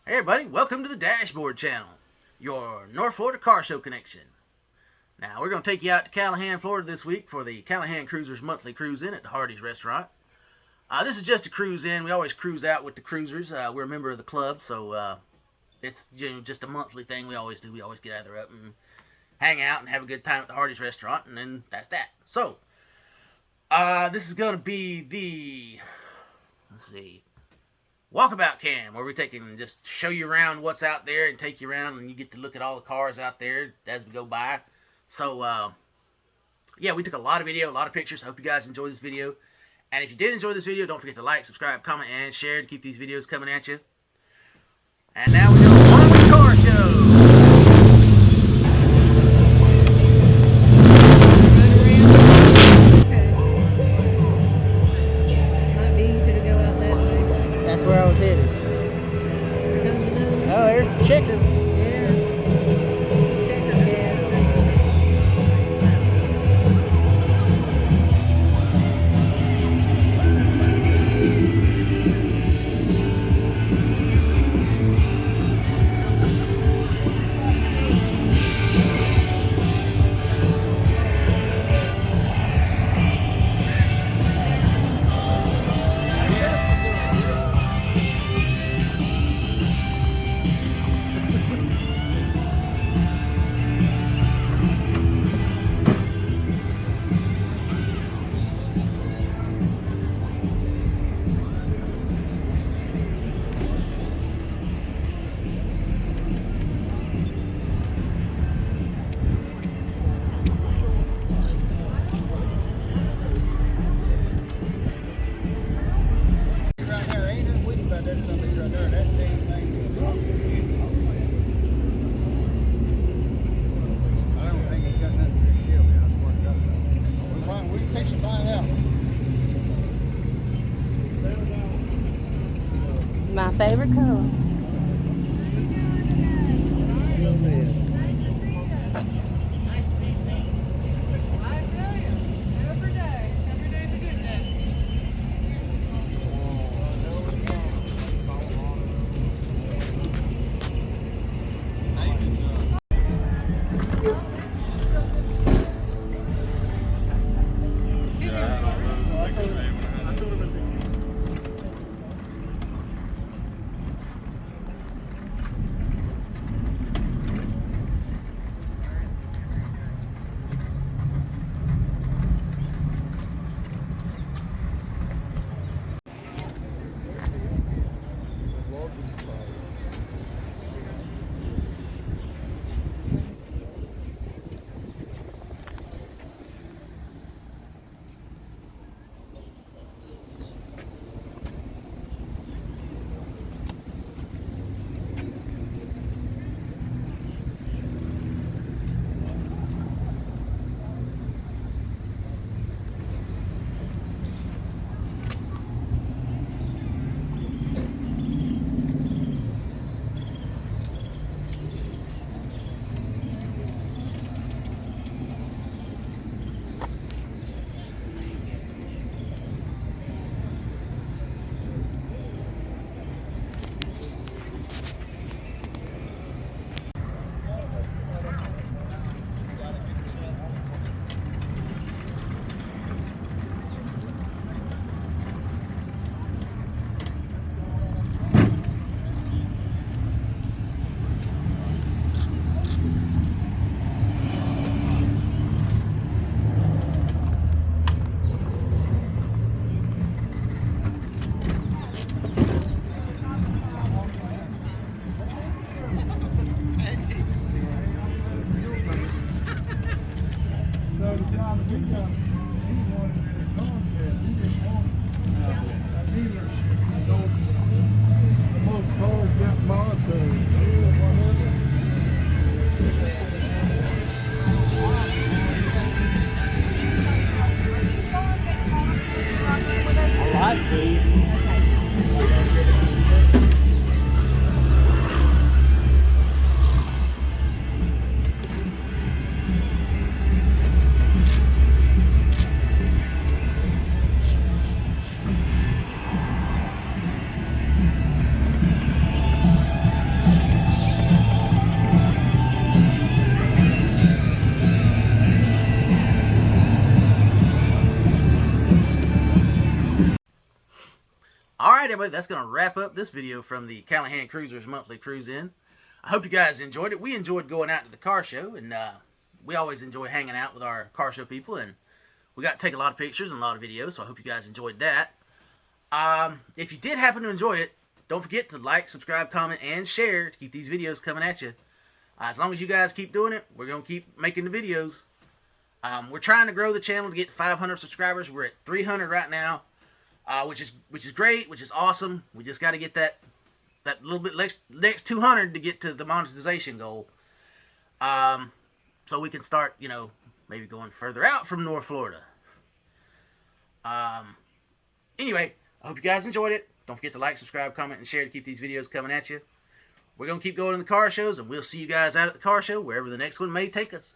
Hey everybody, welcome to the Dashboard Channel, your North Florida car show connection. Now we're going to take you out to Callahan, Florida this week for the Callahan Cruisers Monthly Cruise In at the Hardee's Restaurant. This is just a cruise in. We always cruise out with the cruisers. We're a member of the club, so it's just a monthly thing we always do. We always get either up and hang out and have a good time at the Hardee's Restaurant, and then that's that. So, this is going to be the, Walkabout cam, where we take and just show you around what's out there and take you around, and you get to look at all the cars out there as we go by. So, yeah, we took a lot of video, a lot of pictures. I hope you guys enjoyed this video. And if you did enjoy this video, don't forget to like, subscribe, comment, and share to keep these videos coming at you. And now we go on with the car show. Where I was headed. Oh, there's the checker. Yeah. Checker cab. My favorite color. Nice to be seen. I feel you. Every day. Every day's a good day. everybody, that's going to wrap up this video from the Callahan Cruisers Monthly Cruise In. I hope you guys enjoyed it. We enjoyed going out to the car show, and we always enjoy hanging out with our car show people, and we got to take a lot of pictures and a lot of videos, so I hope you guys enjoyed that. If you did happen to enjoy it, don't forget to like, subscribe, comment, and share to keep these videos coming at you. As long as you guys keep doing it, we're going to keep making the videos. We're trying to grow the channel to get to 500 subscribers. We're at 300 right now, which is great, which is awesome. We just got to get that little bit next 200 to get to the monetization goal. So we can start, maybe going further out from North Florida. Anyway, I hope you guys enjoyed it. Don't forget to like, subscribe, comment, and share to keep these videos coming at you. We're going to keep going to the car shows, and we'll see you guys out at the car show, wherever the next one may take us.